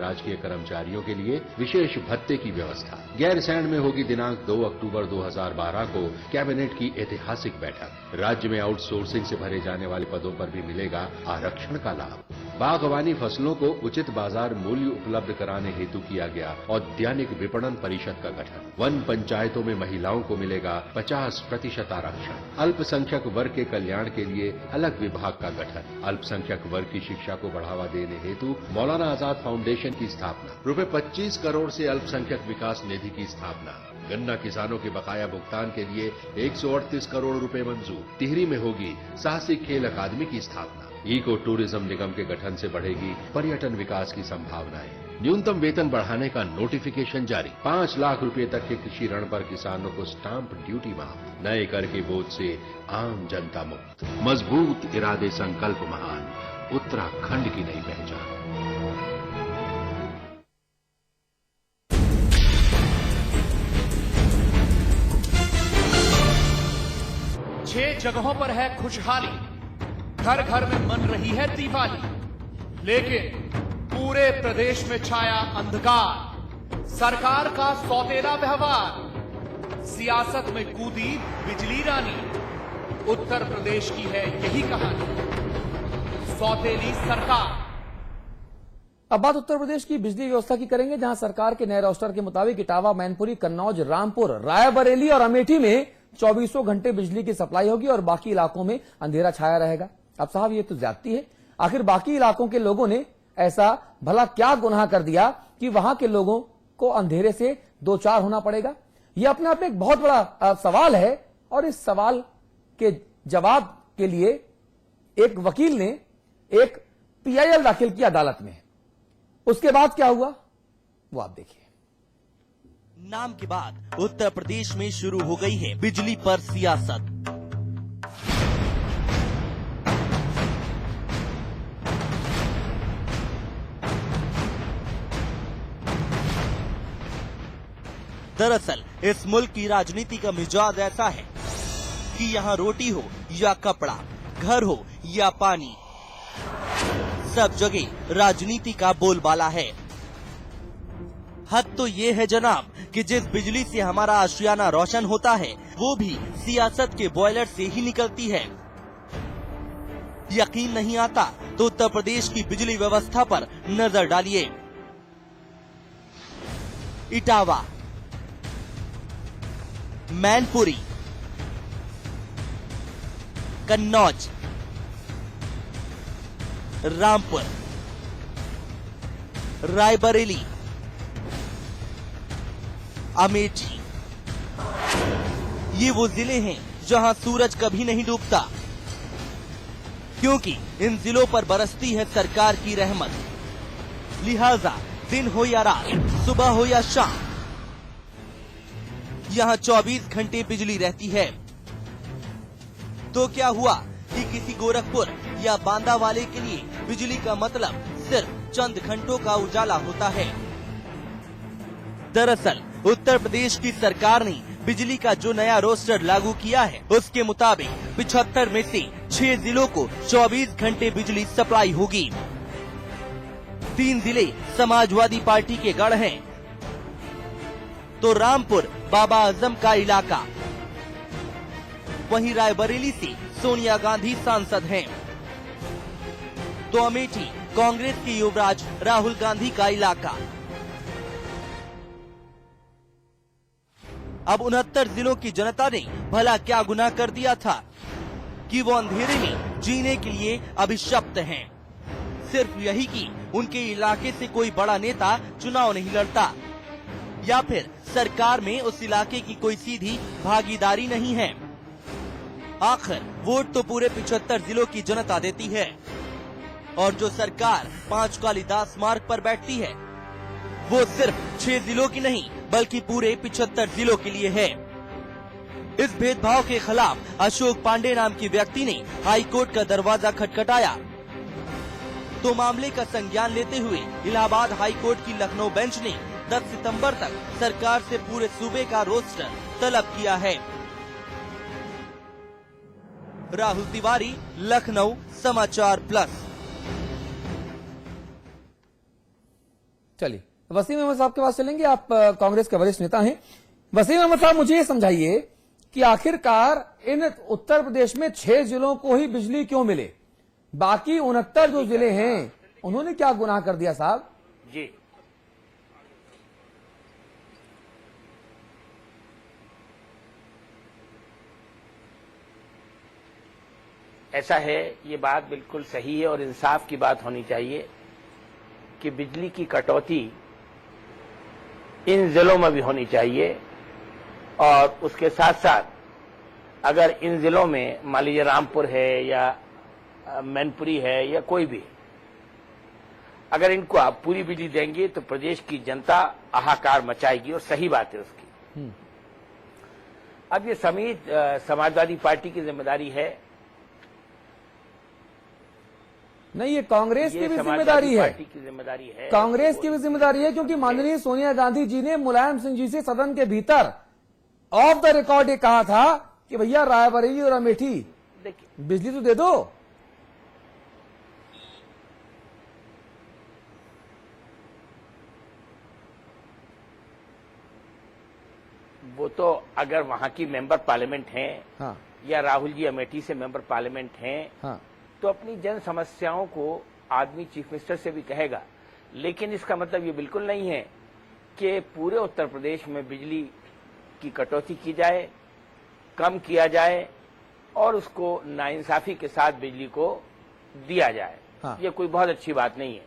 राजकीय कर्मचारियों के लिए विशेष भत्ते की व्यवस्था। गैरसैंण में होगी दिनांक 2 अक्टूबर 2012 को कैबिनेट की ऐतिहासिक बैठक। राज्य में आउटसोर्सिंग से भरे जाने वाले पदों पर भी मिलेगा आरक्षण का लाभ। बागवानी फसलों को उचित बाजार मूल्य उपलब्ध कराने हेतु किया गया औद्यानिक विपणन परिषद का गठन। वन पंचायतों में महिलाओं को मिलेगा 50% आरक्षण। अल्पसंख्यक वर्ग के कल्याण के लिए अलग विभाग का गठन। अल्पसंख्यक वर्ग की शिक्षा को बढ़ावा देने हेतु मौलाना आजाद फाउंडेशन की स्थापना। ₹25 करोड़ से अल्पसंख्यक विकास निधि की स्थापना। गन्ना किसानों के बकाया भुगतान के लिए 138 करोड़ रुपए मंजूर। टिहरी में होगी साहसिक खेल अकादमी की स्थापना। इको टूरिज्म निगम के गठन से बढ़ेगी पर्यटन विकास की संभावनाएं। न्यूनतम वेतन बढ़ाने का नोटिफिकेशन जारी। 5 लाख रुपए तक के कृषि ऋण पर किसानों को स्टाम्प ड्यूटी माफ। नए कर के बोझ से आम जनता मुक्त। मजबूत इरादे संकल्प महान। उत्तराखंड की नई पहचान। 6 जगहों पर है खुशहाली। घर घर में मन रही है दिवाली, लेकिन पूरे प्रदेश में छाया अंधकार। सरकार का सौतेला व्यवहार। सियासत में कूदी बिजली रानी। उत्तर प्रदेश की है यही कहानी, सौतेली सरकार। अब बात उत्तर प्रदेश की बिजली व्यवस्था की करेंगे, जहां सरकार के नए रोस्टर के मुताबिक इटावा, मैनपुरी, कन्नौज, रामपुर, रायबरेली और अमेठी में 24 घंटे बिजली की सप्लाई होगी और बाकी इलाकों में अंधेरा छाया रहेगा। अब साहब, ये तो ज्यादती है। आखिर बाकी इलाकों के लोगों ने ऐसा भला क्या गुनाह कर दिया कि वहां के लोगों को अंधेरे से दो चार होना पड़ेगा? यह अपने आप में एक बहुत बड़ा सवाल है और इस सवाल के जवाब के लिए एक वकील ने एक PIL दाखिल की अदालत में। उसके बाद क्या हुआ वो आप देखिए। नाम के बाद उत्तर प्रदेश में शुरू हो गई है बिजली पर सियासत। दरअसल इस मुल्क की राजनीति का मिजाज ऐसा है कि यहाँ रोटी हो या कपड़ा, घर हो या पानी, सब जगह राजनीति का बोलबाला है। हद तो ये है जनाब कि जिस बिजली से हमारा आशियाना रोशन होता है वो भी सियासत के बॉयलर से ही निकलती है। यकीन नहीं आता तो उत्तर प्रदेश की बिजली व्यवस्था पर नजर डालिए। इटावा, मैनपुरी, कन्नौज, रामपुर, रायबरेली, अमेठी, ये वो जिले हैं जहां सूरज कभी नहीं डूबता, क्योंकि इन जिलों पर बरसती है सरकार की रहमत। लिहाजा दिन हो या रात, सुबह हो या शाम, यहाँ 24 घंटे बिजली रहती है। तो क्या हुआ कि किसी गोरखपुर या बांदा वाले के लिए बिजली का मतलब सिर्फ चंद घंटों का उजाला होता है? दरअसल उत्तर प्रदेश की सरकार ने बिजली का जो नया रोस्टर लागू किया है उसके मुताबिक 75 में से 6 जिलों को 24 घंटे बिजली सप्लाई होगी। 3 जिले समाजवादी पार्टी के गढ़ हैं, तो रामपुर बाबा आजम का इलाका, वहीं रायबरेली से सोनिया गांधी सांसद हैं, तो अमेठी कांग्रेस के युवराज राहुल गांधी का इलाका। अब 69 जिलों की जनता ने भला क्या गुनाह कर दिया था कि वो अंधेरे में जीने के लिए अभिशप्त हैं? सिर्फ यही कि उनके इलाके से कोई बड़ा नेता चुनाव नहीं लड़ता, या फिर सरकार में उस इलाके की कोई सीधी भागीदारी नहीं है। आखिर वोट तो पूरे 75 जिलों की जनता देती है, और जो सरकार 5 कालिदास मार्ग पर बैठती है वो सिर्फ 6 जिलों की नहीं बल्कि पूरे 75 जिलों के लिए है। इस भेदभाव के खिलाफ अशोक पांडे नाम की व्यक्ति ने हाई कोर्ट का दरवाजा खटखटाया, तो मामले का संज्ञान लेते हुए इलाहाबाद हाई कोर्ट की लखनऊ बेंच ने 10 सितंबर तक सरकार से पूरे सूबे का रोस्टर तलब किया है। राहुल तिवारी, लखनऊ समाचार प्लस। चलिए, वसीम अहमद साहब के पास चलेंगे। आप कांग्रेस के वरिष्ठ नेता हैं। वसीम अहमद साहब, मुझे ये समझाइए कि आखिरकार इन उत्तर प्रदेश में 6 जिलों को ही बिजली क्यों मिले, बाकी 69 जो जिले हैं उन्होंने क्या गुनाह कर दिया साहब? जी, ऐसा है, ये बात बिल्कुल सही है और इंसाफ की बात होनी चाहिए कि बिजली की कटौती इन जिलों में भी होनी चाहिए और उसके साथ साथ अगर इन जिलों में मान लीजिए रामपुर है या मैनपुरी है या कोई भी, अगर इनको आप पूरी बिजली देंगे तो प्रदेश की जनता हाहाकार मचाएगी और सही बात है उसकी। अब ये समाजवादी पार्टी की जिम्मेदारी है, नहीं, ये कांग्रेस की भी जिम्मेदारी है, पार्टी की जिम्मेदारी है, कांग्रेस की भी जिम्मेदारी है, क्योंकि माननीय सोनिया गांधी जी ने मुलायम सिंह जी से सदन के भीतर ऑफ द रिकॉर्ड ये कहा था कि भैया रायबरेली और अमेठी देखिए बिजली तो दे दो। वो तो अगर वहां की मेंबर पार्लियामेंट हैं हाँ या राहुल जी अमेठी से मेंबर पार्लियामेंट हैं हाँ, तो अपनी जन समस्याओं को आदमी चीफ मिनिस्टर से भी कहेगा, लेकिन इसका मतलब ये बिल्कुल नहीं है कि पूरे उत्तर प्रदेश में बिजली की कटौती की जाए, कम किया जाए और उसको नाइंसाफी के साथ बिजली को दिया जाए। हाँ। ये कोई बहुत अच्छी बात नहीं है,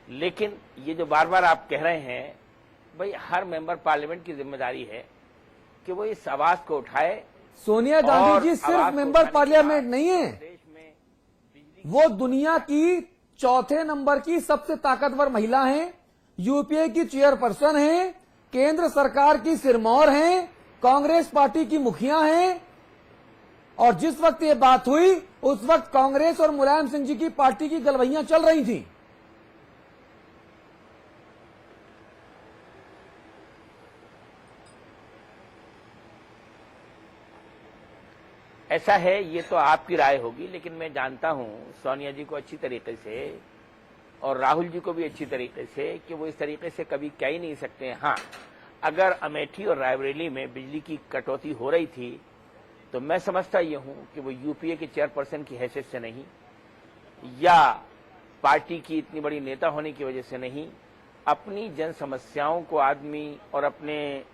लेकिन ये जो बार बार आप कह रहे हैं, भाई हर मेंबर पार्लियामेंट की जिम्मेदारी है कि वो इस आवाज को उठाए। सोनिया गांधी जी सिर्फ मेंबर पार्लियामेंट नहीं है, वो दुनिया की 4थे नंबर की सबसे ताकतवर महिला हैं, यूपीए की चेयरपर्सन हैं, केंद्र सरकार की सिरमौर हैं, कांग्रेस पार्टी की मुखिया हैं, और जिस वक्त ये बात हुई उस वक्त कांग्रेस और मुलायम सिंह जी की पार्टी की गलवैयां चल रही थी। ऐसा है, ये तो आपकी राय होगी, लेकिन मैं जानता हूं सोनिया जी को अच्छी तरीके से और राहुल जी को भी अच्छी तरीके से कि वो इस तरीके से कभी कह ही नहीं सकते। हाँ, अगर अमेठी और रायबरेली में बिजली की कटौती हो रही थी तो मैं समझता ये हूं कि वो यूपीए के चेयरपर्सन की हैसियत से नहीं या पार्टी की इतनी बड़ी नेता होने की वजह से नहीं, अपनी जन समस्याओं को आदमी और अपने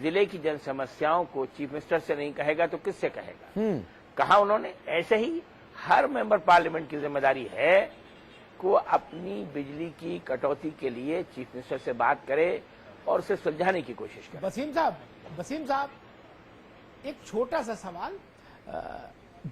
जिले की जन समस्याओं को चीफ मिनिस्टर से नहीं कहेगा तो किससे कहेगा? कहा उन्होंने। ऐसे ही हर मेंबर पार्लियामेंट की जिम्मेदारी है को अपनी बिजली की कटौती के लिए चीफ मिनिस्टर से बात करे और उसे सुलझाने की कोशिश करे। वसीम साहब, एक छोटा सा सवाल,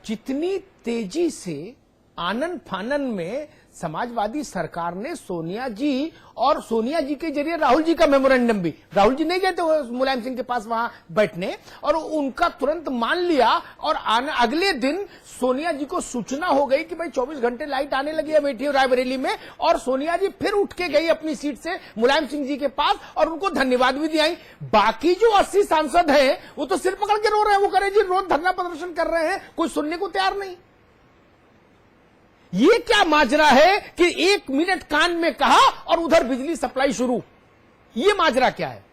जितनी तेजी से आनन फानन में समाजवादी सरकार ने सोनिया जी और सोनिया जी के जरिए राहुल जी का मेमोरेंडम भी, राहुल जी नहीं गए थे मुलायम सिंह के पास वहां बैठने, और उनका तुरंत मान लिया और अगले दिन सोनिया जी को सूचना हो गई कि भाई 24 घंटे लाइट आने लगी है अमेठी और रायबरेली में, और सोनिया जी फिर उठ के गई अपनी सीट से मुलायम सिंह जी के पास और उनको धन्यवाद भी दिया। बाकी जो 80 सांसद हैं वो तो सिर पकड़ के रो रहे हैं, वो कह रहे जी रोज धरना प्रदर्शन कर रहे हैं, कोई सुनने को तैयार नहीं। ये क्या माजरा है कि 1 मिनट कान में कहा और उधर बिजली सप्लाई शुरू, ये माजरा क्या है?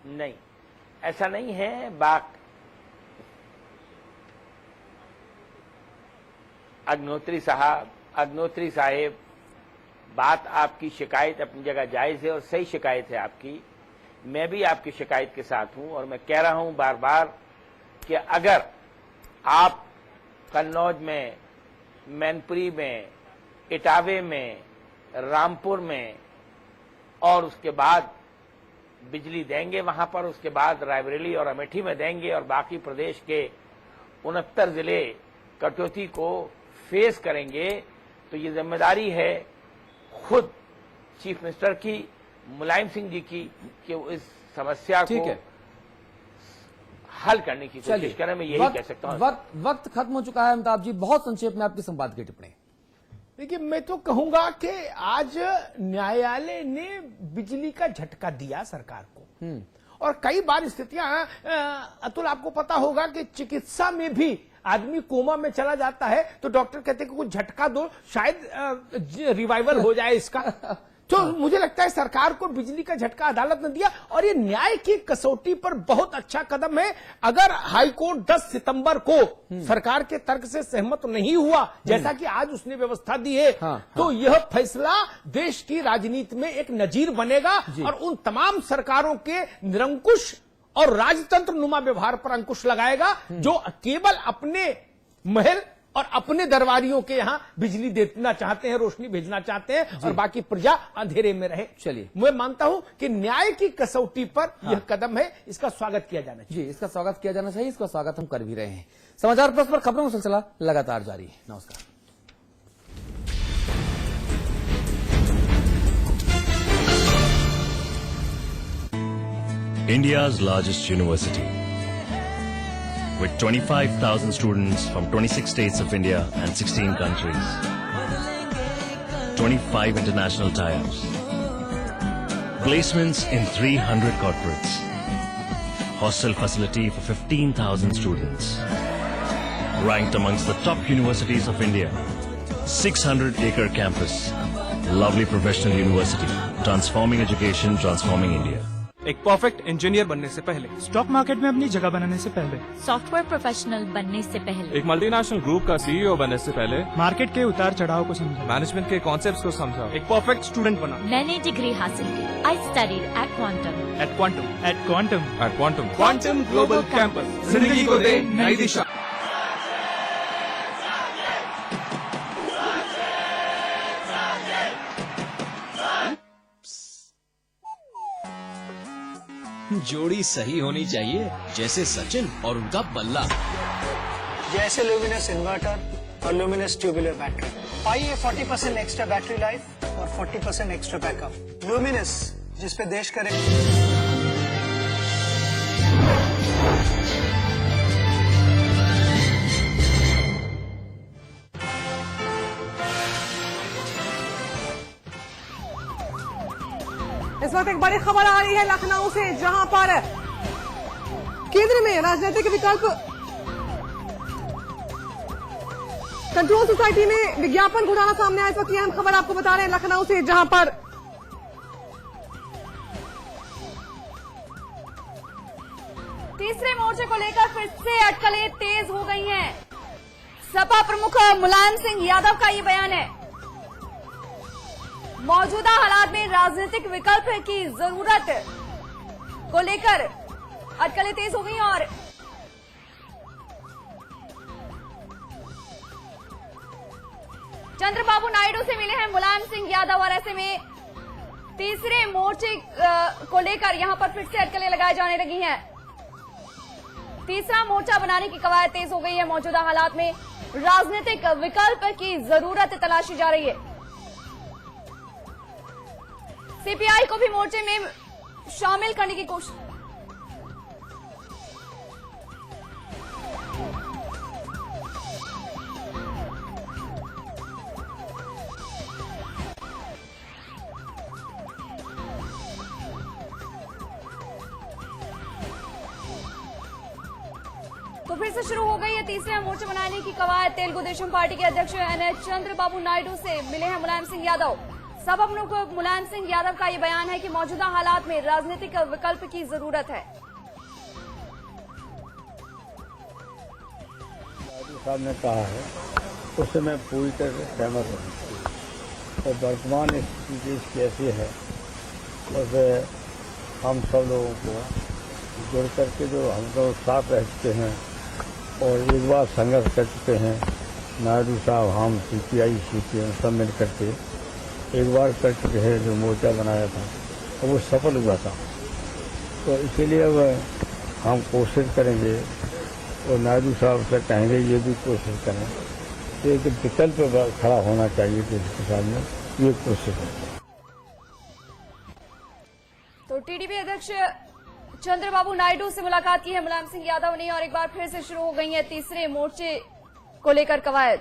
नहीं, ऐसा नहीं है। अग्निहोत्री साहेब, बात आपकी शिकायत अपनी जगह जायज है और सही शिकायत है आपकी। मैं भी आपकी शिकायत के साथ हूं और मैं कह रहा हूं बार बार कि अगर आप कन्नौज में, मैनपुरी में, इटावे में, रामपुर में और उसके बाद बिजली देंगे वहां पर, उसके बाद रायबरेली और अमेठी में देंगे और बाकी प्रदेश के 69 जिले कटौती को फेस करेंगे, तो ये जिम्मेदारी है खुद चीफ मिनिस्टर की, मुलायम सिंह जी की, कि वो इस समस्या को हल करने की कोशिश करें। मैं यही कह सकता हूं। वक्त खत्म हो चुका है अमिताभ जी, बहुत संक्षेप में आपकी संपादकीय टिप्पणी। देखिए, मैं तो कहूंगा कि आज न्यायालय ने बिजली का झटका दिया सरकार को, और कई बार स्थितियां, अतुल आपको पता होगा कि चिकित्सा में भी आदमी कोमा में चला जाता है तो डॉक्टर कहते हैं कि कुछ झटका दो, शायद रिवाइवल हो जाए इसका। तो मुझे लगता है सरकार को बिजली का झटका अदालत ने दिया और ये न्याय की कसौटी पर बहुत अच्छा कदम है। अगर हाईकोर्ट 10 सितंबर को सरकार के तर्क से सहमत नहीं हुआ, जैसा कि आज उसने व्यवस्था दी है, तो यह फैसला देश की राजनीति में एक नजीर बनेगा और उन तमाम सरकारों के निरंकुश और राजतंत्र नुमा व्यवहार पर अंकुश लगाएगा जो केवल अपने महल और अपने दरबारियों के यहाँ बिजली देना चाहते हैं, रोशनी भेजना चाहते हैं और बाकी प्रजा अंधेरे में रहे। चलिए, मैं मानता हूं कि न्याय की कसौटी पर यह कदम है, इसका स्वागत किया जाना चाहिए। जी, इसका स्वागत किया जाना चाहिए, इसका स्वागत हम कर भी रहे हैं। समाचार प्लस पर खबरों का सिलसिला लगातार जारी है। नमस्कार। India's largest university, with 25,000 students from 26 states of India and 16 countries, 25 international tie-ups, placements in 300 corporates, hostel facility for 15,000 students, ranked amongst the top universities of India, 600-acre campus, lovely professional university, transforming education, transforming India. एक perfect engineer बनने से पहले, stock market में अपनी जगह बनाने से पहले, सॉफ्टवेयर प्रोफेशनल बनने से पहले, एक मल्टीनेशनल ग्रुप का सीईओ बनने से पहले, मार्केट के उतार चढ़ाव को समझा, मैनेजमेंट के कॉन्सेप्ट्स को समझा, एक परफेक्ट स्टूडेंट बना। मैंने डिग्री हासिल की। I studied at Quantum. At Quantum. At Quantum. At Quantum. Quantum Global Campus जिंदगी को दे नई दिशा। जोड़ी सही होनी चाहिए, जैसे सचिन और उनका बल्ला, जैसे ल्यूमिनस इन्वर्टर और ल्यूमिनस ट्यूबुलर बैटरी। पाइए 40% एक्स्ट्रा बैटरी लाइफ और 40% एक्स्ट्रा बैकअप। ल्यूमिनस, जिसपे देश करे। इस वक्त एक बड़ी खबर आ रही है लखनऊ से, जहां पर केंद्र में राजनीतिक विकल्प कंट्रोल सोसाइटी में विज्ञापन घोटाला सामने आया। इस वक्त हम खबर आपको बता रहे हैं लखनऊ से, जहां पर तीसरे मोर्चे को लेकर फिर से अटकलें तेज हो गई हैं। सपा प्रमुख मुलायम सिंह यादव का ये बयान है, मौजूदा हालात में राजनीतिक विकल्प की जरूरत को लेकर अटकलें तेज हो गई और चंद्रबाबू नायडू से मिले हैं मुलायम सिंह यादव और ऐसे में तीसरे मोर्चे को लेकर यहां पर फिर से अटकलें लगाई जाने लगी हैं। तीसरा मोर्चा बनाने की कवायद तेज हो गई है। मौजूदा हालात में राजनीतिक विकल्प की जरूरत तलाशी जा रही है। सीपीआई को भी मोर्चे में शामिल करने की कोशिश। तो फिर से शुरू हो गई है तीसरे मोर्चे बनाने की कवायद। तेलुगु देशम पार्टी के अध्यक्ष एन चंद्रबाबू नायडू से मिले हैं मुलायम सिंह यादव। सपा प्रमुख मुलायम सिंह यादव का ये बयान है कि मौजूदा हालात में राजनीतिक विकल्प की जरूरत है। साहब ने कहा है उससे मैं पूरी तरह से सहमत हूँ। और वर्तमान स्थिति देश कैसी है उससे हम सब लोगों को जुड़ करके जो हम लोग साथ रह चुके हैं और एक बार संघर्ष कर चुके हैं, नायडू साहब, हम सीपीआई सीपीएम सब मिल करके एक बार कर चुके हैं जो मोर्चा बनाया था और वो सफल हुआ था। तो इसीलिए अब हम कोशिश करेंगे और नायडू साहब से कहेंगे ये भी कोशिश करें कि एक विकल्प खड़ा होना चाहिए देश के सामने, ये कोशिश है। तो टीडीपी अध्यक्ष चंद्रबाबू नायडू से मुलाकात की है मुलायम सिंह यादव ने और एक बार फिर से शुरू हो गई है तीसरे मोर्चे को लेकर कवायद।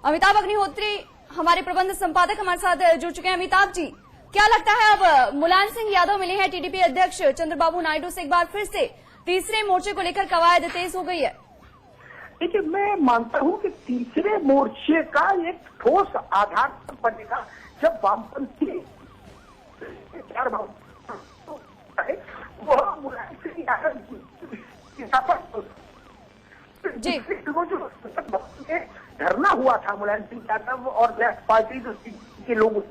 अमिताभ अग्निहोत्री हमारे प्रबंध संपादक हमारे साथ जुड़ चुके हैं। अमिताभ जी, क्या लगता है अब मुलायम सिंह यादव मिले हैं टीडीपी अध्यक्ष चंद्रबाबू नायडू से, एक बार फिर से तीसरे मोर्चे को लेकर कवायद तेज हो गई है? देखिए, मैं मानता हूं कि तीसरे मोर्चे का एक ठोस आधार बनेगा जब वामपंथी चार वह मुलायम सिंह यादव जी जो धरना हुआ था मुलायम सिंह यादव और लेफ्ट पार्टी के लोग